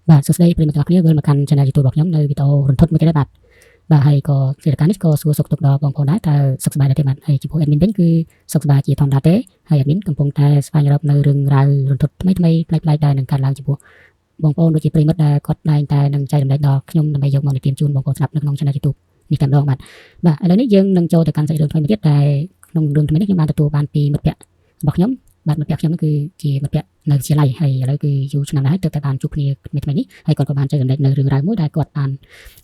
បាទសួស្តីប្រិយមិត្តទាំងអស់គ្នាវិលមកកាន់ Channel YouTube របស់ខ្ញុំនៅវីដេអូរន្ធត់មួយទៀតដែរបាទហើយក៏ជាការនេះក៏សួរសុខទុក្ខដល់បងប្អូនដែរតើសុខសប្បាយដែរទេបាទហើយចំពោះ admin វិញគឺសុខសប្បាយជាធម្មតាទេហើយ admin កំពុងតែស្វែងរកនៅរឿងរ៉ាវរន្ធត់ថ្មីៗប្លែកៗដែរនឹងកើតឡើងចំពោះបងប្អូនដូចជាប្រិយមិត្តដែលគាត់តែងតែនឹងចែករំលែកដល់ខ្ញុំដើម្បីយកមកនិទានជូនបងប្អូនស្ដាប់នៅក្នុង Channel YouTube នេះតែម្ដងបាទឥឡូវនេះយើងនឹងចូលទៅកាន់សាច់រឿងថ្មីមួយទៀតដែលក្នុងរឿងថ្មីនេះខ្ញុំបានទទួលបានពីមិត្តភក្តិរបស់ខ្ញុំបាទមិត្តភក្តិខ្ញុំនោះគឺជាមិត្តភក្តិនៅវិទ្យាល័យហើយឥឡូវគឺយូរឆ្នាំដែរទើបតែបានជួបគ្នាថ្មីនេះហើយគាត់ក៏បានចែករំលែកនៅរឿងរ៉ាវមួយដែលគាត់បា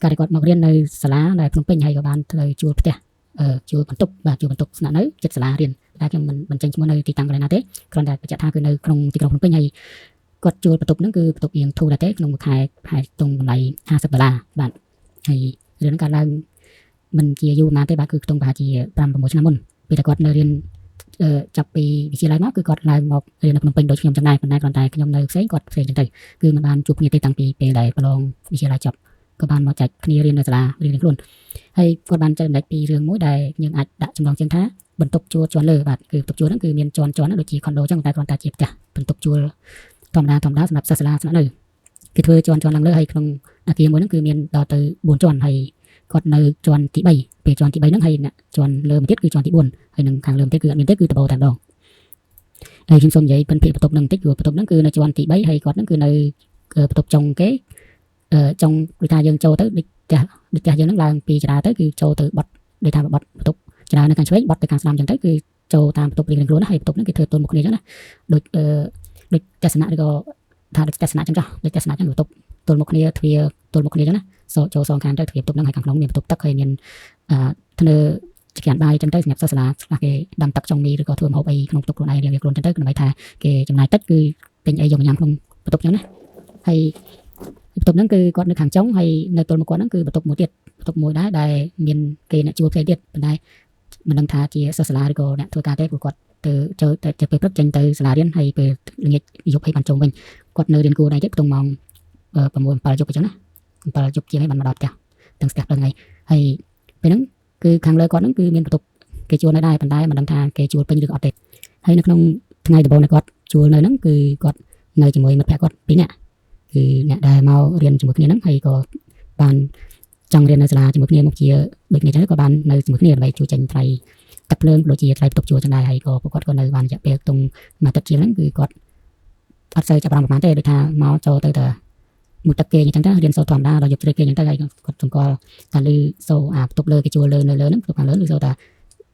នកាលគាត់មករៀននៅសាលានៅភ្នំពេញហើយក៏បានទៅជួលផ្ទះជួលបន្ទប់បាទជួលបន្ទប់ស្នាក់នៅជិតសាលារៀនតែខ្ញុំមិនចេញឈ្មោះនៅទីតាំងកន្លែងណាទេគ្រាន់តែបញ្ជាក់ថាគឺនៅក្នុងទីក្រុងភ្នំពេញហើយគាត់ជួលបន្ទប់ហ្នឹងគឺបន្ទប់រៀងធូរដែរទេក្នុងមួយខែប្រហែលទងតម្លៃ$50បាទហើយរឿងហ្នឹងកើតឡើងមិនជាយូរណាស់ទេបាទគឺខ្ទង់ប្រហែលជា5-6ឆ្នាំមុនពេលតែគាត់នៅរៀនចាប់ពីវិទ្យាល័យមកគឺគាត់ឡើងមករៀននៅភ្នំពេញដូចខ្ញុំចឹងដែរប៉ុន្តែគ្រាន់តែខ្ញុំនៅផ្សេងគាត់ផ្សេងចឹងទៅគឺមិនបានជួបគ្នាទេតាំងពីពេលដែលប្រឡងវិទ្យាល័យចប់ក៏បានមកចែកគ្នារៀននៅសាលារៀនខ្លួនហើយគាត់បានចែករំលែកពីរឿងមួយដែលយើងអាចដាក់ចំណងជើងថាបន្ទប់ជួលជាន់លើបាទគឺបន្ទប់ជួលហ្នឹងគឺមានជាន់ដូចជាខុនដូចឹងតែគ្រាន់តែជាផ្ទះបន្ទប់ជួលធម្មតាសម្រាប់សិស្សសាលាស្នាក់នៅគឺធ្វើជាន់ឡើងលើហើយក្នុងអគារមួយហ្នឹងគឺមានដល់ទៅ4ជាន់ហើយគាត់នៅជាន់ទី3ពេលជាន់ទី3ហ្នឹងហើយអ្នកជាន់លើមួយទៀតគឺជាន់ទី4ហើយនឹងខាងលើមួយទៀតគឺអត់មានទេគឺដបោតែម្ដងហើយខ្ញុំសូមនិយាយពិនភាគបន្ទប់ហ្នឹងបន្តិចព្រោះបន្ទប់ហ្នឹងគឺនៅជាន់ទី3ហើយគាត់ហ្នឹងគឺនៅបន្ទប់ចុងគេចុងដូចថាយើងចូលទៅដូចផ្ទះយើងហ្នឹងឡើងពីចរាទៅគឺចូលទៅបត់ដូចថាបត់បន្ទប់ចរានៅខាងឆ្វេងបត់ទៅខាងស្ដាំចឹងទៅគឺចូលតាមបន្ទប់រៀងខ្លួនហើយបន្ទប់ហ្នឹងគឺធ្វើទល់មុខគ្នាចឹងណាដូចទស្សនៈឬក៏ថាដូចទស្សនៈចឹងចុះដូចទស្សនៈចឹងបន្ទប់ទល់មុខគ្នាទ្វារទល់មុខគ្នាចឹងណាចូលសងខាងទៅទ្វារបន្ទប់ហ្នឹងហើយខាងក្នុងមានបន្ទប់ទឹកហើយមានធ្នើចក្រានបាយចឹងទៅសម្រាប់សិស្សសាលាខ្លះគេដាំទឹកចុងមីឬក៏ធ្វើម្ហូបអីក្នុងបន្ទប់ខ្លួនឯងរៀងខ្លួនចឹងទៅដើម្បីថាគេចំណាយតិចគឺទិញអីយកមកញ៉ាំក្នុងបន្ទប់ចឹងណាហើយបន្ទប់ហ្នឹងគឺគាត់នៅខាងចុងហើយនៅទល់មុខគាត់ហ្នឹងគឺបន្ទប់មួយទៀតបន្ទប់មួយដែរដែលមានគេអ្នកជួលផ្សេងទៀតប៉ុន្តែមិនដឹងថាជាសិស្សសាលាឬក៏អ្នកធ្វើការទេព្រោះគាត់ទៅចូលទៅពេលព្រឹកចេញទៅសាលារៀនហើយពេលល្ងាចយប់ឲ្យបានចូលវិញគាត់នៅរៀនគួរដែរទៀតខ្ទង់ម៉ោង6-7យប់អញ្ចឹងណា7យប់ជាងហើយបានមកដល់ផ្ទះទាំងស្ទះដល់ថ្ងៃហើយពេលហ្នឹងគឺខាងលើគាត់ហ្នឹងគឺមានបន្ទប់គេជួលនៅដែរប៉ុន្តែមិនដឹងថាគេជួលពេញឬក៏អត់ទេហើយនៅក្នុងថ្ងៃដំបូងដែលគាត់ជួលនៅហ្នឹងគឺគាត់នៅជាមួយមិត្តភក្តិគាត់2នាក់គឺអ្នកដែលមករៀនជាមួយគ្នាហ្នឹងហើយក៏បានចង់រៀននៅសាលាជាមួយគ្នាមកជាដូចគ្នាចឹងក៏បាននៅជាមួយគ្នាដើម្បីជួយចេញថ្លៃទឹកភ្លើងដូចជាថ្លៃបន្ទប់ជួលចឹងដែរហើយក៏ពួកគាត់ក៏នៅបានរយៈពេលទុំមួយទឹកជាងហ្នឹងគឺគាត់អត់សូវចាប់អារម្មណ៍ប៉ុន្មានទេដូចថាមកចូលទៅតែមួយទឹកគេអញ្ចឹងទៅរៀនសូត្រធម្មតាដល់យប់ជ្រៅគេអញ្ចឹងទៅហើយគាត់សម្គាល់ថាលឺសូបន្ទប់លើគេជួលលើនៅលើហ្នឹងបន្ទប់ខាងលើលឺសូថា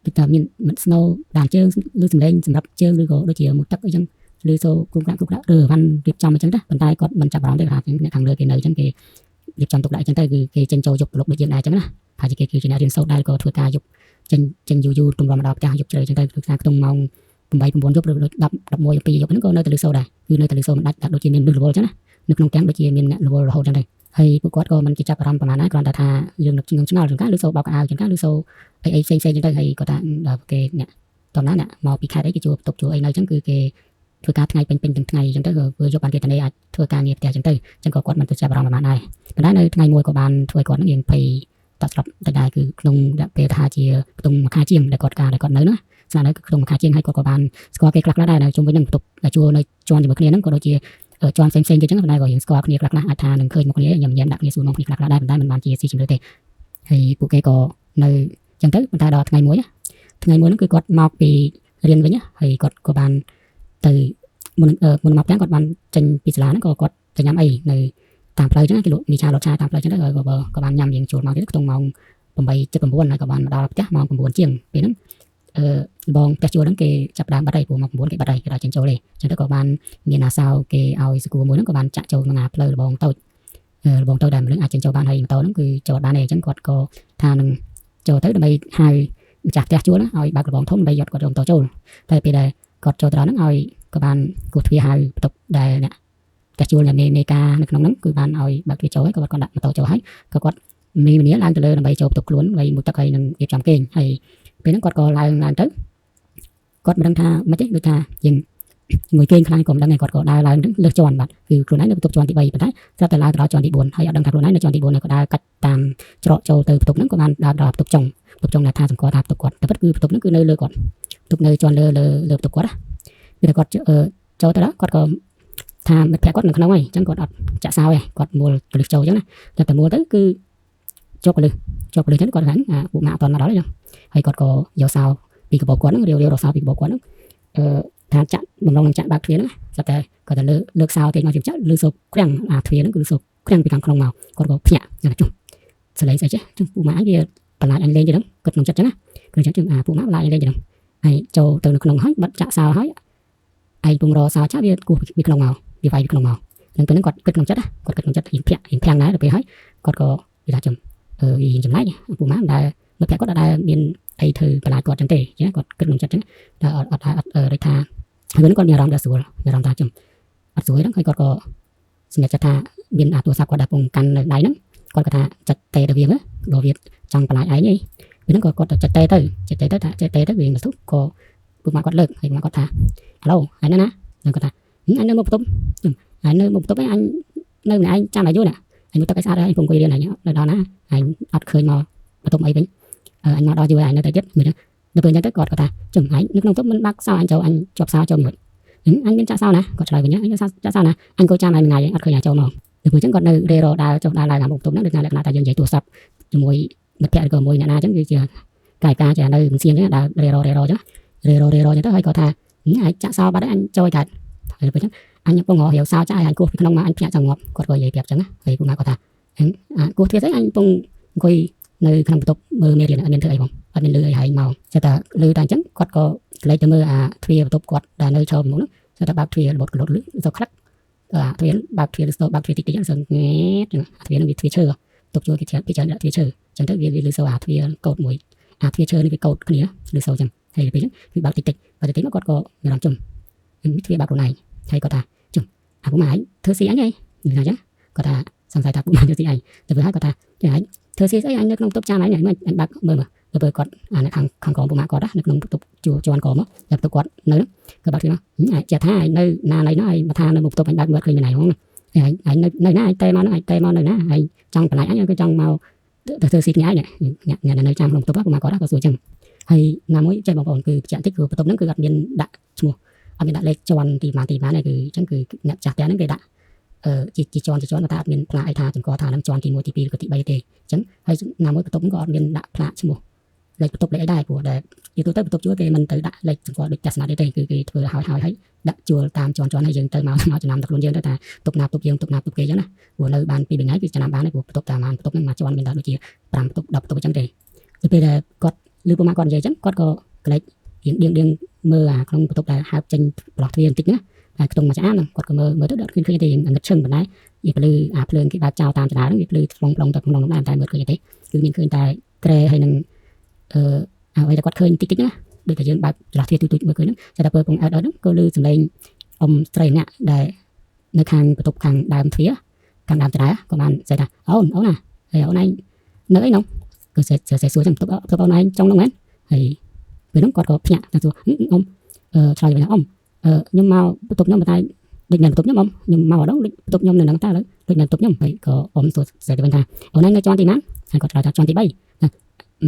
ដូចថាមានមិនស្នូដានជើងលឺសំឡេងសម្រាប់ជើងឬក៏ដូចជាមួយទឹកអីចឹងលឺសូគូក្រាក់ឬវ៉ាន់រៀបចំអញ្ចឹងទៅប៉ុន្តែគាត់មិនចាប់អារម្មណ៍ទេថាអ្នកខាងលើគេនៅអញ្ចឹងគេរៀបចំទុកដាក់អញ្ចឹងទៅគឺគេចេញចូលយប់ប្រឡប់ដូចយើងដែរអញ្ចឹងណាហើយគេគឺជាអ្នករៀនសូត្រដែរក៏ធ្វើការយប់ចេញយូរទម្រាំមកដល់ផ្ទះយប់ជ្រៅអញ្ចឹងទៅគឺថាខ្ទង់ម៉ោង8-9យប់ឬ10 11 12យប់ហ្នឹងក៏នៅតែលឺសូដែរគឺនៅតែលឺសូមិនដាច់ដូចជាមានលឺរវល់អញ្ចឹងណានៅក្នុងទាំងដូចជាមានអ្នករវល់រហូតអញ្ចឹងទៅហើយពួកគាត់ក៏មិនចាប់អារម្មណ៍ប៉ុន្មានដែរគ្រាន់តែថារឿងនឹកឆ្ងល់ចឹងការលឺសូបោកអាវចឹងការលឺសូអីផ្សេងចឹងទៅហើយគាត់ថាដល់គេអ្នកតោះណាអ្នកមកពីខេត្តអីគេជួលបន្ទប់ជួលអីនៅចឹងគឺគេធ្វើការថ្ងៃពេញទាំងថ្ងៃចឹងទៅក៏ធ្វើយកបានគេធានាអាចធ្វើការងារផ្ទះចឹងទៅចឹងក៏គាត់មិនទៅចាប់អារម្មណ៍ប៉ុន្មានដែរប៉ុន្តែនៅថ្ងៃមួយក៏បានធ្វើឲ្យគាត់នឹងរៀងភ័យតក់ស្លុតតែដែរគឺក្នុងរយៈពេលថាជាខ្ទង់មួយខែជាងដែលគាត់នៅណាស្នាក់នៅខ្ទង់មួយខែជាងហើយគាត់ក៏បានស្គាល់គេខ្លះដែរនៅជុំវិញនឹងបន្ទប់ដែលជួលនៅជាន់ជាមួយគ្នាហ្នឹងក៏ដូចជាជាន់ផ្សេងៗគេចឹងប៉ុន្តែក៏យើងស្គាល់គ្នាខ្លះអាចថានឹងឃើញមុខគ្នាញ៉ាំដាក់គ្នាសួរនាំគ្នាខ្លះដែរប៉ុន្តែមិនបានជាស៊ីជម្រៅទេហើយពួកគេក៏នៅចឹងទៅប៉ុន្តែដល់ថ្ងៃមួយហ្នឹងគឺគាត់មកពីរៀនវិញហើយគាត់ក៏បានទៅមុនមកផ្ទះគាត់បានចេញពីសាលាហ្នឹងក៏គាត់ទៅញ៉ាំអីនៅតាមផ្លូវចឹងគេលក់មីឆាលតឆាតាមផ្លូវចឹងទៅក៏បានញ៉ាំរៀងចូលមកទៀតខ្ទង់ម៉ោង8:09ហើយក៏បានមកដល់ផ្ទះម៉ោង9ជាងពេលហ្នឹងបងផ្ទះជួលហ្នឹងគេចាប់ដើមបាត់ហើយព្រោះម៉ោង9គេបាត់ហើយគេដល់ចេញចូលទេចឹងទៅក៏បានមានអាសោគេឲ្យសកួរមួយហ្នឹងក៏បានចាក់ចូលក្នុងអាផ្លូវលបងតូចដែលមនុស្សអាចចេញចូលបានហើយម៉ូតូហ្នឹងគឺចូលបានទេអញ្ចឹងគាត់ក៏ថានឹងចូលទៅដើម្បីហៅម្ចាស់ផ្ទះជួលណាឲ្យបើកលបងធំដើម្បីយកគាត់យកម៉ូតូចូលតែពេលដែលគាត់ចូលទៅដល់ហ្នឹងឲ្យក៏បានគោះទ្វារហៅបន្ទប់ដែលអ្នកផ្ទះជួលនៃមេការនៅក្នុងហ្នឹងគឺបានឲ្យបើកទ្វារចូលហើយគាត់ដាក់ម៉ូតូចូលហើយក៏គាត់មីមនីឡើងទៅលើដើម្បីចូលបន្ទប់ខ្លួនហើយមួយទឹកហើយនឹងរៀបចំគេងហើយពេលហ្នឹងគាត់ក៏ឡើងទៅគាត់មិនដឹងថាមិនទេដូចថាយើងងុយគេងខ្លាំងក៏មិនដឹងគាត់ក៏ដើរឡើងលើសជាន់បាទគឺខ្លួនឯងនៅបន្ទប់ជាន់ទី3ប៉ុន្តែស្រាប់តែឡើងទៅដល់ជាន់ទី4ហើយអត់ដឹងថាខ្លួនឯងនៅជាន់ទី4ហើយក៏ដើរកាច់តាមច្រកចូលទៅបន្ទប់ហ្នឹងក៏បានដើរដល់បន្ទប់ចុងដែលថាសម្គាល់ថាបន្ទប់គាត់តែពិតគឺបន្ទប់ហ្នឹងគឺនៅលើគាត់បន្ទប់នៅជាន់លើបន្ទប់គាត់ណាពេលគាត់ចូលទៅដល់គាត់ក៏ ថាមិត្តភក្តិគាត់នៅក្នុងហើយអញ្ចឹងគាត់អត់ចាក់សោទេគាត់មូលកលឹះចូលអញ្ចឹងណាតែមូលទៅគឺជាប់កលឹះចឹងគាត់ថាពួកម៉ាក់អត់តមកដល់ទេចឹងហើយគាត់ក៏យកសោពីកាបូបគាត់ហ្នឹងរាវរកសោពីកាបូបគាត់ហ្នឹងថាចាក់បំរុងនឹងចាក់បើកទ្វារហ្នឹងតែគាត់ទៅលើកសោទេមកជិះចាក់លើសូកក្រាំងអាទ្វារហ្នឹងគឺសូកក្រាំងពីខាងក្នុងមកគាត់ក៏ភ្ញាក់ចុះសលេងស្អីចេះចុះពួកម៉ាក់វាបន្លាចអញលេងទៅហ្នឹងគាត់ក្នុងចិត្តចឹងណាគឺចឹងពួកម៉ាក់បន្លាចអញលេងទៅហ្នឹងហើយចូលទៅនៅក្នុងហើយបាត់ចាក់សោហើយឯងពងរសោចាក់វាគោះពីក្នុងមកវាវាយពីក្នុងមកហ្នឹងទៅហ្នឹងគាត់គិតក្នុងចិត្តគាត់គិតក្នុងចិត្តរៀងភាំងដែរទៅពេលហើយគាត់ក៏និយាយថាចំណាយពួកម៉ាក់ដែលមិត្តភក្តិគាត់ដែលមានអីធ្វើបន្លាចគាត់ចឹងទេចាគាត់គិតក្នុងចិត្តចឹងតែអត់ដូចថាហើយគាត់មានអារម្មណ៍ដែលស្រួលមានអារម្មណ៍ថាអត់ស្រួលហ្នឹងហើយគាត់ក៏សម្រាប់ថាមានទូរស័ព្ទគាត់ដែលពងកាន់នៅដៃហ្នឹងគាត់ក៏ថាចាត់តេទៅវាដល់វាចង់បន្លាចឯងហីពេលហ្នឹងគាត់ចាត់តេទៅវាមិនស្ទុះក៏ពួកម៉ាក់គាត់លើកហើយម៉ាក់គាត់ថាហៅឡូអញណាគាត់ថាអញនៅមកបន្ទប់អញនៅមកបន្ទប់ឯងអញនៅម្នាក់ឯងចាំអាយុណាអញមកទឹកឲ្យស្អាតហើយអញពងអង្គុយរៀនអញនៅដល់ណាអញអត់ឃើញមកបន្ទប់អីវិញអញមកដល់យូរហើយអញនៅតែទៀតមើលដល់ពេលអញ្ចឹងទៅគាត់ថាចំអញនៅក្នុងបន្ទប់មិនបាក់សោអញចូលអញជាប់សោចូលមួយអញមានចាក់សោណាគាត់ឆ្លើយវិញអញចាក់សោណាអញក៏ចាំឲ្យមួយថ្ងៃអត់ឃើញអាចចូលមកដល់ពេលអញ្ចឹងគាត់នៅរេរដើរចុះដើរឡើងតាមបន្ទប់ហ្នឹងដូចថាលក្ខណៈថាយើងនិយាយទូរស័ព្ទជាមួយមិត្តភក្តិឬក៏មួយអ្នកណាអញ្ចឹងវាជាកាយការជានៅមិនសៀងអញ្ចឹងដើររេរអញ្ចឹងទៅហើយគាត់ថាអាចចាក់សោបាត់ហើយអញចូលកាត់ហើយដល់ពេលអញ្ចឹងអញពងរកសោចាក់ឲ្យអញគោះពីក្នុងមកអញភ្ញាក់ចង់ងាប់គាត់ក៏និយាយប្រាប់អញ្ចឹងហើយពួកម៉ាក់គាត់ថាគោះទ្វារស្អីអញពងអង្គុយនៅក្នុងបន្ទប់មើលមេរៀនអត់មានធ្វើអីផងអត់មានលឺអីហែងមកចិត្តតែលឺតែអញ្ចឹងគាត់ក៏ក្លែកទៅមើលអាទ្វារបន្ទប់គាត់ដែលនៅចូលពីមុខហ្នឹងចិត្តតែបើកទ្វាររបត់ក្លុតលឺទៅខ្លាក់អាទ្វារបើកទ្វារទៅបើកទ្វារតិចអញ្ចឹងងែតអាទ្វារនឹងវាទ្វារឈើបន្ទប់ជួយគេពីច្រើនទ្វារឈើអញ្ចឹងទៅវាលឺសូអាទ្វារកោតមួយអាទ្វារឈើនេះវាកោតគ្នាលឺសូអញ្ចឹងហើយពេលអញ្ចឹងវាបើកតិចមកគាត់ក៏មានអារម្មណ៍ជំទ្វារបើកខ្លួនឯងហើយគាត់ថាជំអាពួកម៉ាឯងធ្វើស៊ីអញហីនិយាយអញ្ចឹងគាត់ថាសង្ស័យថាពួកម៉ាធ្វើស៊ីអញទៅពេលហើយគាត់ថាចាអញធ្វើស៊ីស្អីអញនៅក្នុងបន្ទប់ចានអញអញបាក់មើលទៅពេលគាត់អានៅខាងក្រោមពួកម៉ាគាត់នៅក្នុងបន្ទប់ជាន់ក្រោមមកតែបន្ទប់គាត់នៅគាត់បាក់ទៅអាចចេះថាអញនៅណាណៃនោះឯងមកថានៅបន្ទប់អញបាក់មើលឃើញនៅណៃហ្នឹងអញនៅណាអញតែមកហ្នឹងអញតែមកនៅណាអញចង់បន្លាចអញគឺចង់មកទៅធ្វើស៊ីគ្នាឯងអ្នកនៅចាំក្នុងបន្ទប់ពួកម៉ាគាត់ក៏សួរអញ្ចឹងហើយណាមួយចេះបងប្អូនគឺបញ្ជាក់តិចគឺបន្ទប់ហ្នឹងគឺអត់មានដាក់ឈ្មោះអត់មានដាក់លេខជាន់ទីម៉ានគឺអញ្ចឹងគឺអ្នកចាស់ផ្ទះហ្នឹងគេដាក់ជាជាន់ថាអត់មានផ្លាកអីថាចង្កថានឹងជាន់ទី1ទី2ឬក៏ទី3ទេអញ្ចឹងហើយណាមួយបន្ទប់ក៏អត់មានដាក់ផ្លាកឈ្មោះលេខបន្ទប់លេខអីដែរព្រោះដែលយូរទៅបន្ទប់ជួលគេមិនទៅដាក់លេខចង្កដូចទស្សនៈទេគឺគេធ្វើហើយដាក់ជួលតាមជាន់ហើយយើងទៅមកចំណាំតែខ្លួនយើងទៅថាបន្ទប់ណាបន្ទប់យើងបន្ទប់ណាបន្ទប់គេអញ្ចឹងណាព្រោះនៅបាន2ថ្ងៃគឺចំណាំបានហើយព្រោះបន្ទប់តាមបន្ទប់ហ្នឹងមកជាន់មានដល់ដូចជា5បន្ទប់10បន្ទប់អញ្ចឹងទេទៅពេលដែលគាត់ឮពួកម៉ាក់គាត់និយាយអញ្ចឹងគាត់ក៏ក្លែករៀងមើលអាក្នុងបន្ទប់ដែលហើបចេញប្រឡោះទ្វារបន្តិចណាតែខ្ទង់មួយឆ្អានគាត់ក៏មើលទៅដល់ឃើញទេអាងឹតឈឹងប៉ុន្តែវាភ្លឺអាភ្លើងគេបើកចោលតាមចរាហ្នឹងវាភ្លឺផ្លុងទៅក្នុងនោះតែមើលឃើញទេគឺមានឃើញតែក្រែហើយនឹងអ្វីដែលគាត់ឃើញតិចណាដូចតែយើងបើកចរាទ្វារទូចមើលឃើញហ្នឹងតែពេលពងអត់ហ្នឹងក៏ឮសំឡេងអ៊ំស្រីម្នាក់ដែលនៅខាងបន្ទប់ខាងដើមទ្វារខាងដើមចរាក៏បានស្អីថាអូនណាហើយអូនឯងនៅអីនោះគឺសួរចឹងបន្ទប់អូនឯងចង់នោះមែនហើយពេលហ្នឹងគាត់ក៏ភ្ញាក់ថាសួរអ៊ំឆ្លើយវិញអ៊ំខ្ញុំមកបន្ទប់ខ្ញុំតែដូចនៅបន្ទប់ខ្ញុំអ៊ំខ្ញុំមកដល់ដូចបន្ទប់ខ្ញុំនៅហ្នឹងតែឥឡូវដូចនៅបន្ទប់ខ្ញុំហើយក៏អ៊ំសួរស្អីទៅវិញថាអូនឯងនៅជាន់ទីណាហើយគាត់ឆ្លើយថាជាន់ទី3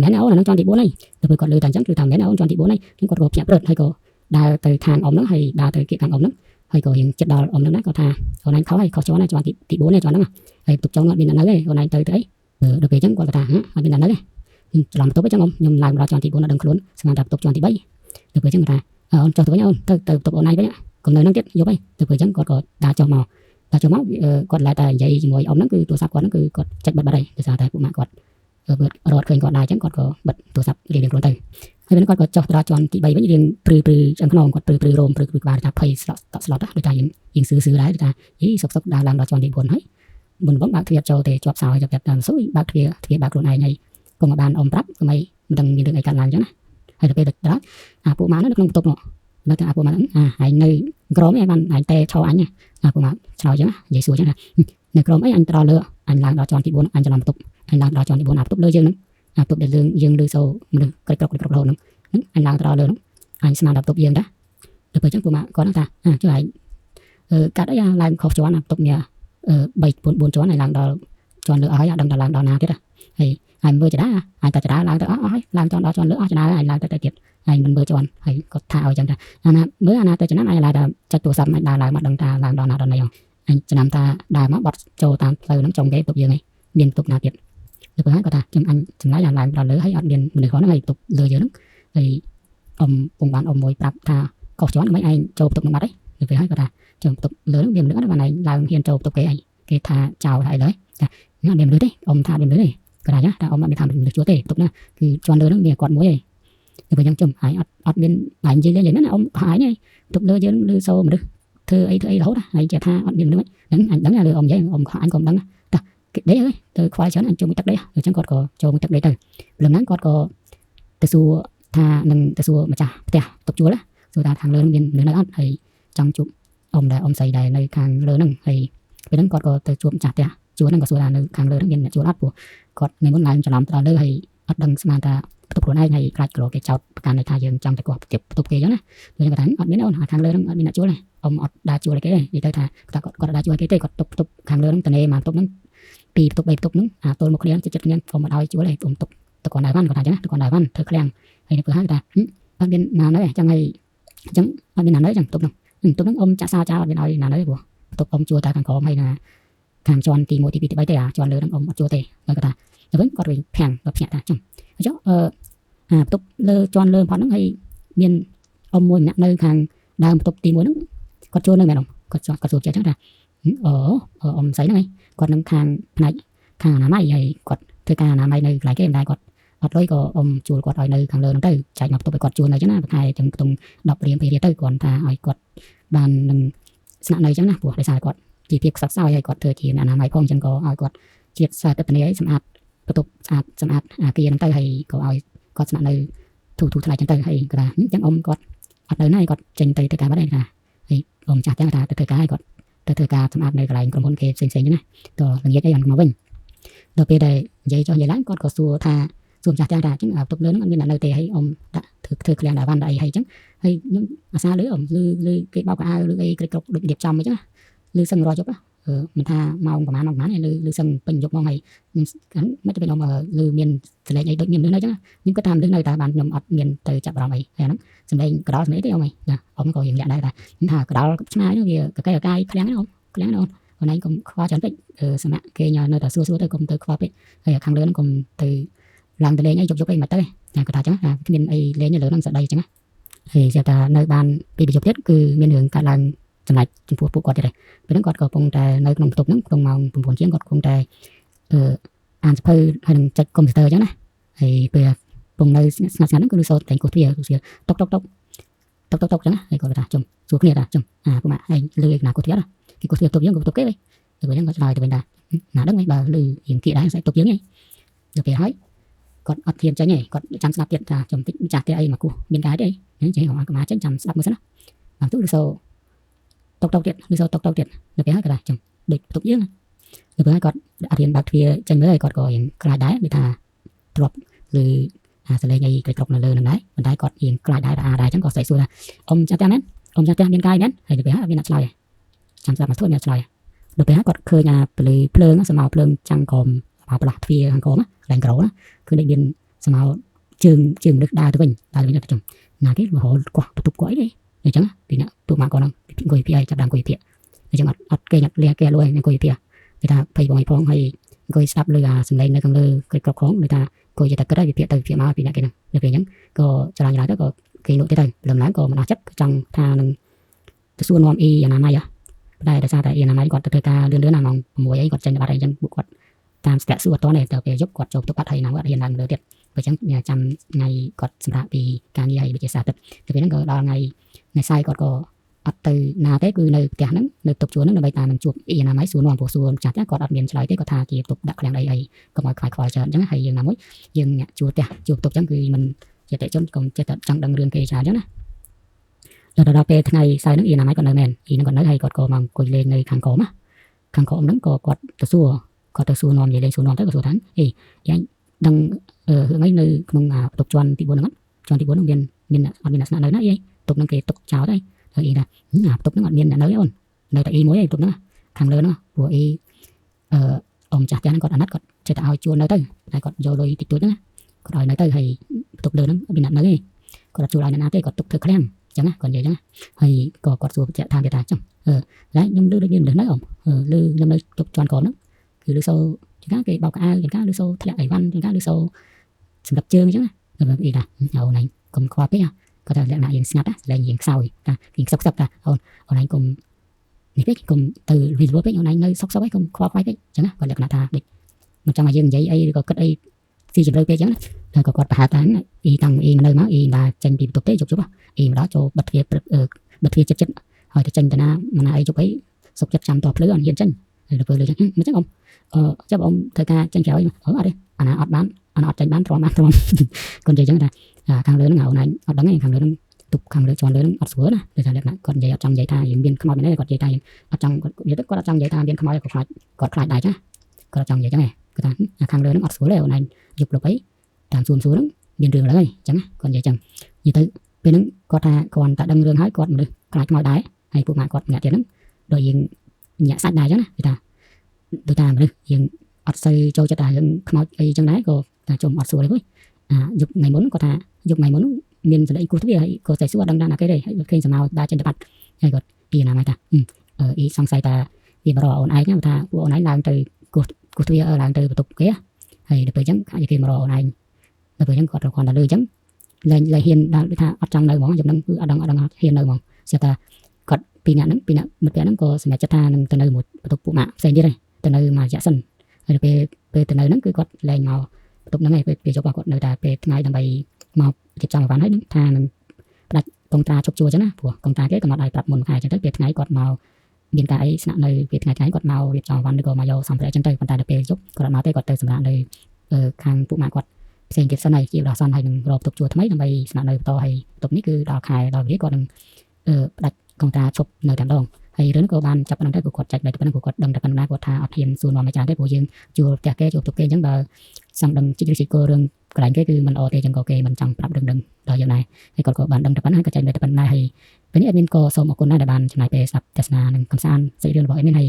មែនអូនអានឹងជាន់ទី4ហើយទៅពេលគាត់លើតែអញ្ចឹងគឺថាមែនអូនជាន់ទី4ហើយខ្ញុំគាត់ក៏ភ្ញាក់ព្រឹកហើយក៏ដើរទៅខាងអ៊ំហ្នឹងហើយដើរទៅគៀកខាងអ៊ំហ្នឹងហើយក៏រៀងចិត្តដល់អ៊ំហ្នឹងណាគាត់ថាអូនឯងខុសហើយខុសជាន់ហើយជាន់ទី4ហើយជាន់ហ្នឹងហើយបន្ទប់ចុងអត់មានអ្នកនៅទេអូនឯងទៅអីដល់ពេលអញ្ចឹងគាត់ថាអត់មានអ្នកនៅទេច្រឡំបន្ទប់អញ្ចឹងអ៊ំខ្ញុំឡើងដល់ជាន់ទី4អត់ដឹងខ្លួនស្មានតែបន្ទប់ជាន់ទី3ដល់ពេលអញ្ចឹងគាត់ថាអូនចុះទៅវិញអូនទៅបន្ទប់អូនឯងវិញកុំនៅហ្នឹងទៀតយប់ហើយទៅពេលអញ្ចឹងគាត់ក៏ដើរចុះមកគាត់ឡែតែនិយាយជាមួយអ៊ំហ្នឹងគឺទូរស័ព្ទគាត់ហ្នឹងគឺគាត់ចុចបិទបាត់ហើយដោយសារតែពួកម៉ាក់គាត់រត់ឃើញគាត់ដែរអញ្ចឹងគាត់ក៏បិទទូរស័ព្ទរៀងខ្លួនទៅហើយពេលគាត់ក៏ចុះទៅដល់ជាន់ទី3វិញរៀងព្រឺឆ្អឹងខ្នងគាត់ព្រឺរោមព្រឺក្បាលថាភ័យស្លុតដូចថាយើងស៊ឺដែរថាយីសុកដើរឡើងដល់ជាន់ទី4ហើយមុនបងបើកទ្វារចូលទេជាប់សោហើយចាប់តាមស៊ុយបើកទ្វារបើកខ្លួនឯងហើយកុំបានអ៊ំប្រាប់កុំមិនដឹងមានរឿងអីកើតឡើងអញ្ចឹងណាហើយទៅពេលដល់ពួកម៉ាក់នៅក្នុងបន្ទប់នោះនៅតែពួកម៉ាក់ហើយនៅក្រមឯងបានឯងតែឈរអញពួកម៉ាក់ឆ្លើយអញ្ចឹងនិយាយសួរអញ្ចឹងថានៅក្រមអីអញត្រលើអញឡើងដល់ជាន់ទី4អញច្រឡំបន្ទប់អញឡើងដល់ជាន់ទី4បន្ទប់លើយើងហ្នឹងបន្ទប់ដែលយើងលើសូមនុស្សក្រឹករហូតហ្នឹងអញឡើងដល់លើហ្នឹងអញស្មានដល់បន្ទប់យើងដែរទៅពេលអញ្ចឹងពួកម៉ាក់គាត់ថាចុះឯងកាត់អីឡើងខុសជាន់បន្ទប់នេះ3 4ជាន់ហើយឡើងដល់ជាន់លើអស់ហើយអត់ដឹងដល់ឡើងដល់ណាទៀតហើយ anh mưa chả anh ta chả làm tới làm cho lửa chả anh làm tới tiệt anh mình mưa cho anh có thà ở chẳng anh mới anh tới chả anh là chạy tụ sầm anh là mặt đồng ta làm đòn nào đòn này không anh chỉ làm ta đài má bọt trâu tam từ nó trồng cái tục gì này miền tục nào tiệt được rồi có ta chấm anh chấm lấy làm đòn lửa hay ở miền mình khó nó ngày tục lừa dữ lắm thì ông cùng bạn ông mồi bạc thà cọc chó mấy anh trâu tục mặt đấy được rồi có ta chồng tục lớn điểm nữa là này làm hiền trâu tục cái thà chào lại đấy nó điểm lưới đấy ông thà điểm lưới này cái này nhá ông bị làm được chúa tể tục nèคือchọn lưới nó bị quạt muối này rồiยังจมหายอดเป็นหายจริงเลยอย่างนั้นôngหายnày tục lưới dưới lưới sâu mà được thưa ấy lẩu đó hãy trả tha ọt điểm nữa đắng là lừa ông vậy ông anh còn đắng đấy ơi từ khoai chén anh cho một tắc đấy rồi chẳng còn có cho một tắc đấy từ lầnนั้นcòn có từ xu tha nâng từ xu mà chả tè tục chúa đó rồi ta thằng lớn miền nữa nữa hay trong chụp ông đã ông xây đài nơi càng lớn nâng hay cáiนั้นcòn có từ chụp chả tè chúa nâng có xu là nơi càng lớn miền chúa áp của còn ngày muốn làm cho làm ta nơi hay ọt đằng mà ta tục của này hay cái cái chậu càng này thay dừng trong cái cuộc chụp tục kia đó nè rồi người ta ọt biến đâu càng lớn ở bên chúa này ông ọt đa chúa cái này thì tới thà ta còn đa chúa cái tây còn tục càng lớn tận này mà tục nâng pi tục bay tục nâng tôi một cái chật nhân phòng mà đòi chúa này tục còn đại văn còn đại chứ còn đại văn thời khang hay được hai ta ở bên nào đấy trong ngày chẳng ở bên nào đấy chẳng tục tục nâng ông chả sao cha ở bên nào đấy của tục ông chúa ta càng có hay là càng tròn thì một thì bay tè tròn lớn ông chúa tè rồi ta vẫn còn rồi phèn và phèn ta chẳng chứ tục lơ tròn lơ phán nó hay miền ông môi nặng nơi càng đào tục tìm muốn còn trôn nơi mẹ đồng còn chuột chắc là ở ông sấy này còn nâng càng này càng là máy hay còn thời ca là máy nơi lại cái em đây còn đôi có ông chuột còn ở nơi càng lớn tới chạy ngọc tục còn chuột này chứ na hai trong tung đọc điểm về tới còn ta hỏi còn bàn nâng sạ nơi chứ na của đại xài còn chỉ việc sắc sao hay còn thời chỉ là máy phong chẳng có hỏi còn triệt sai tập này ấy sắm ạt tục sắm ạt kia nâng tới hay có hỏi còn sạ nơi thủ lại chẳng tới hay cả chẳng ông còn ở nơi này còn trình tới cả bắt đây là ông chặt ra ta thời ca còn thời ca sắm ạt nơi cái này còn muốn kê xinh như này to là dễ dàng mà vinh đầu tiên đây dây cho dây láng con có xua tha xuồng chặt ra chứ tục lớn như là nơi tề hay ông đã thực liền đã văn đại hay chứ hay nhưng mà xa lưới ông lư cái bao cả lư cái cục được điệp trong ấy chứ lư sân rồi chụp á mình tha màu của má này lư sân bình dục mong này gắn mấy cái ông mà lư miền từ lại được miền nữa chứ nhưng cái tham đứng nơi ta bàn nhầm ọt miền từ chặt vào mày hay lắm xong đây cái đó mấy cái ông mày ông có hiện dạng đây là những thà cái đó cái nó kia cái cây lén không hồi nãy cũng khoa chấn bệnh xem ạ kia nhà nơi ta xua tới cùng tới khoa bệnh hay khang lớn cùng từ làm từ đây nhá dục ấy mà tới cái ta chứ cái miền ấy lên như lớn đang sợ đây chứ thì giờ ta nơi ban bị dục nhất cứ miền hướng cả làng trong này chính phủ quạt đây bên đó có công trà nơi công tục nóng công màu buồn chiến công trà an phơi hay là chạy computer chứ nè thì bây giờ vùng nơi ngắn cứ số thành cổ thuyền tốc chứ nè hay gọi là chồng xuống kia là chồng các bạn hay lười nào cổ thuyền à cái cổ thuyền tục giống cổ tục kế vậy rồi bên đó nói từ bên đó nào đất mấy bà lười hiện kỹ đấy sẽ tục giống vậy được về hỏi còn ở thiền trái nhảy còn chăm sóc tiền chồng tích chặt cái ấy mà cô bên cái đấy những chị họ mà chắc chăm sóc mới sẵn làm tốt được số tốc tiền được số tốc tiền được cái cái này chồng địch tục yếu được cái còn ở thiền bạc phía trên mới còn có hiện cái đáy người ta drop rồi sẽ lấy ngay cái cọc là lơ nằm đấy bên đây còn hiện cái đáy chẳng có xảy ra ông cha tên ông cha tên bên cái đấy hay được cái bên đặt lại chăm sóc mà thôi nhận lại được cái còn khơi nhà plơ nó sẽ màu plơ chẳng còn màu bạc phía hàng cốm á lạnh cẩu á cứ định biên sẽ màu trường được đa từ mình đa từ chồng là cái họ quả tục quấy đấy để chẳng thì nè tụ mạng còn không ngồi phía chặt đằng ngồi phía để chẳng ọt cây nhặt le ke luôn ngồi phía người ta phải bồi phong hay ngồi sắp lừa sừng lên nơi càng lừa cái cọc khóm người ta ngồi giờ ta cứ đây phía từ phía má phía này kia nè để về nhẫn có cho lại đó có cái nội thế này lần láng có mà nó chấp trong tha nâng xuân ngon y là này à đây là sao tại là này còn từ ca lươn nào mong mùi ấy còn tranh bà đây chân buộc quạt tam sẽ xua to này từ về giúp quạt chụp tục bắt hay nào hiện đang được tiệt với chẳng nhà trăm ngày quạt sầm rạ vì càng như vậy bị chế xả tập từ phía nó ngày sai còn có từ nào thế cứ nơi kẻ nắng nơi tục chúa nó bây ta mình chụp y là máy xuống nòng phủ xuống chặt nhá còn đặt miền trái thế có thà chỉ tục đặt làng đây ấy có mọi khỏi chờ chẳng hay dừng làm mối dừng chụp chụp tục chẳng cứ mình chỉ để chốn còn chỉ tập chẳng đằng đường kề trả chứ nè rồi về ngày sai nó y là máy còn nơi mền y nó còn nói hay còn có mong quỳ lên nơi khang cổ nắng có quạt từ xua nòng về lên xua nòng tới có xua thắng thì anh đang hướng ấy nơi không tục tròn thì buồn lắm tròn thì buồn ông miền là nơi nói tục năng kề tục cháo đây rồi là tục nó ngọn miền là nơi ôn nơi tại y mối tục nó thằng lớn nó của y អ៊ំចាស់ផ្ទះហ្នឹងគាត់អាណិតគាត់ចេះតែឲ្យជួលនៅទៅតែគាត់យកលុយតិចតួចហ្នឹងគាត់ឲ្យនៅទៅហើយបន្ទប់លើហ្នឹងមានអ្នកនៅទេគាត់ជួលឲ្យអ្នកណាទេគាត់ទុកធ្វើឃ្លាំងអញ្ចឹងគាត់និយាយអញ្ចឹងហើយក៏គាត់សួរបញ្ជាក់ថាគេថាអញ្ចឹងតែខ្ញុំលឺដូចមានមនុស្សនៅអ៊ំលឺខ្ញុំនៅទុកជន់កូនហ្នឹងគឺលឺសូជាងគេបោកកៅអៅជាងលឺសូធ្លាក់អីវ៉ាន់ជាងលឺសូសម្រាប់ជើងអញ្ចឹងតែអីថាអូនឯងកុំខ្វល់ពេកគាត់ថាលក្ខណៈយើងស្ងាត់លេងយើងខ្សោយថាយើងសុកថាអូនឯងកុំនេះពេកកុំទៅវិលវល់ពេកអូនឯងនៅសុកឯងកុំខ្វល់ខ្វាយពេកអញ្ចឹងគាត់លក្ខណៈថាដូចមិនចង់ឲ្យយើងនិយាយអីឬក៏គិតអីស៊ីជម្រៅពេកអញ្ចឹងតែក៏គាត់ប្រហែលថាអ៊ីតាំងអ៊ីមកនៅមកអ៊ីមកចេញពីបន្ទប់ទេជប់អ៊ីមកដល់ចូលបិទទ្វារចិត្តហើយទៅចេញទៅណាមិនណាអីជប់អីសុកចិត្តចាំតភ្លឺអត់ហ៊ានចេញហើយទៅលើអញ្ចឹងមិនចឹងចាប់អ៊ំធ្វើការចេញក្រោយអត់ទេអាណាអត់បានអាណាអត់ចេញបានទ្រាំគាត់និយាយអញ្ចឹងថាខាងលើហ្នឹងអូនឯងអត់ដឹងទេខាងលើហ្នឹងទុកខាងលើជាន់លើហ្នឹងអត់ស្រួលណាដូចថាលក្ខណៈគាត់និយាយអត់ចង់និយាយថាយើងមានខ្មោចមែនទេគាត់និយាយថាអត់ចង់គាត់និយាយទៅគាត់អត់ចង់និយាយថាមានខ្មោចគាត់ខ្លាចគាត់ខ្លាចដែរចាគាត់អត់ចង់និយាយអញ្ចឹងទេគាត់ថាខាងលើហ្នឹងអត់ស្រួលទេអូនឯងយប់លុបអីតាមសួនហ្នឹងមានរឿងឡើយអញ្ចឹងគាត់និយាយអញ្ចឹងនិយាយទៅពេលហ្នឹងគាត់ថាគាត់តែដឹងរឿងហើយគាត់មនុស្សខ្លាចខ្មោចដែរហើយពួកម៉ាក់គាត់ម្នាក់ទៀតហ្នឹងដូចយើងញាក់សាច់ដែរអញ្ចឹងណាគេថាដូចថាមនុស្សយើងអត់សូវចូលចិត្តថារឿងខ្មោចអីអញ្ចឹងដែរក៏ថាជុំអត់ស្រួលទេយប់ថ្ងៃមុនគាត់ថាយប់ថ្ងៃមុនមានសលេងគោះទ្វារហើយក៏តែសួរអត់ដឹងណាគេទេហើយឃើញសំណោដើរចេញទៅបាត់ហើយគាត់ពីណាមកថាអ៊ីសង្ស័យថាវាមករកអូនឯងថាពួកអូនឯងឡើងទៅគោះទ្វារឡើងទៅបន្ទប់គេហើយដល់ពេលអញ្ចឹងអាចគេមករកអូនឯងដល់ពេលអញ្ចឹងគាត់គាត់តែលឺអញ្ចឹងលែងហ៊ានដល់ថាអត់ចង់នៅហ្មងយប់ហ្នឹងគឺអត់ដឹងហ៊ាននៅហ្មងស្រាប់តែគាត់ពីរនាក់មិត្តភក្តិហ្នឹងក៏សម្រេចចិត្តថានឹងទៅនៅមួយបន្ទប់ពួកម៉ាក់ផ្សេងទៀតទៅនៅមួយរយៈសិនហើយពេលទៅនៅហ្នឹងគឺគាត់លែងមកបន្ទប់ហ្នឹងឯងពេលយប់គាត់នៅតែពេលថ្ងៃដើម្បីមករៀបចំអីវ៉ាន់ហើយនឹងថានឹងផ្ដាច់កងត្រាជប់ជួអញ្ចឹងណាព្រោះកងត្រាគេកំណត់ឲ្យប្រាប់មុនមួយខែអញ្ចឹងទៅពេលថ្ងៃគាត់មកមានការអីស្នាក់នៅពេលថ្ងៃគាត់មករៀបចំអីវ៉ាន់ឬក៏មកយកសម្ភារៈអញ្ចឹងទៅប៉ុន្តែដល់ពេលយប់គាត់អត់មកទេគាត់ទៅសម្រាប់នៅខាងពួកម៉ាក់គាត់ផ្សេងទៀតសិនហើយជាដល់សិនហើយនឹងរកបន្ទប់ជួថ្មីដើម្បីស្នាក់នៅបន្តហើយបន្ទប់នេះគឺដល់ខែដល់វាគាត់នឹងផ្ដាច់កងត្រាជប់នៅតែម្ដងហើយរឿងក៏បានចាប់ប៉ុណ្ណឹងទៅគាត់ចាច់បែបប៉ុណ្ណឹងគាត់ដឹងតែប៉ុណ្ណាគាត់ថាអត់ហ៊ានសួរនាំអាចារ្យទេព្រោះយើងជួលផ្ទះគេជួលបន្ទប់គេអញ្ចឹងបើសឹងដឹងជីកគោរឿងកន្លែងគេគឺមិនអត់ទេអញ្ចឹងក៏គេមិនចង់ប្រាប់រឿងដល់យើងដែរហើយគាត់ក៏បានដឹងតែប៉ុណ្ណាហើយក៏ចាច់បែបប៉ុណ្ណាហើយពេលនេះអេដមីនក៏សូមអរគុណដែរដែលបានចំណាយពេលស្ដាប់ទស្សនានិងកំសាន្តសាច់រឿងរបស់អេដមីនហើយ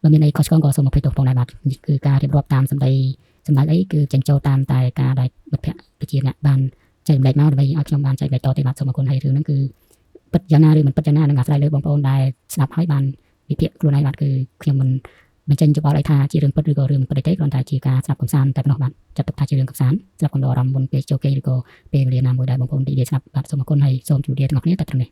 បើមានអីខុសឆ្គងក៏សូមអភ័យទោសផងដែរបាទគឺការរៀបរាប់តាមសម្ដីអីគឺចេញចូលតាមតែការដែលមិត្តភក្តិប្រជាអ្នកបានចែករំលែកមកដើម្បីឲ្យខ្ញុំបានចែករំលែកតទេបាទសូមអរគុណហើយរឿងហ្នឹងគឺពិតយ៉ាងណាឬមិនពិតយ៉ាងណានឹងអាស្រ័យលើបងប្អូនដែលស្ដាប់ហើយបានវិភាគខ្លួនឯងបាទគឺខ្ញុំមិនបញ្ចេញយោបល់អីថាជារឿងពិតឬក៏រឿងមិនពិតទេគ្រាន់តែជាការស្ដាប់កំសាន្តតែប៉ុណ្ណោះបាទចាត់ទុកថាជារឿងកំសាន្តស្ដាប់កំដរអារម្មណ៍មុនពេលចូលគេឬក៏ពេលវេលាណាមួយដែលបងប្អូននិយាយស្ដាប់បាទសូមអរគុណហើយសូមជម្រាបទាំងអស់គ្នាតែត្រឹមនេះ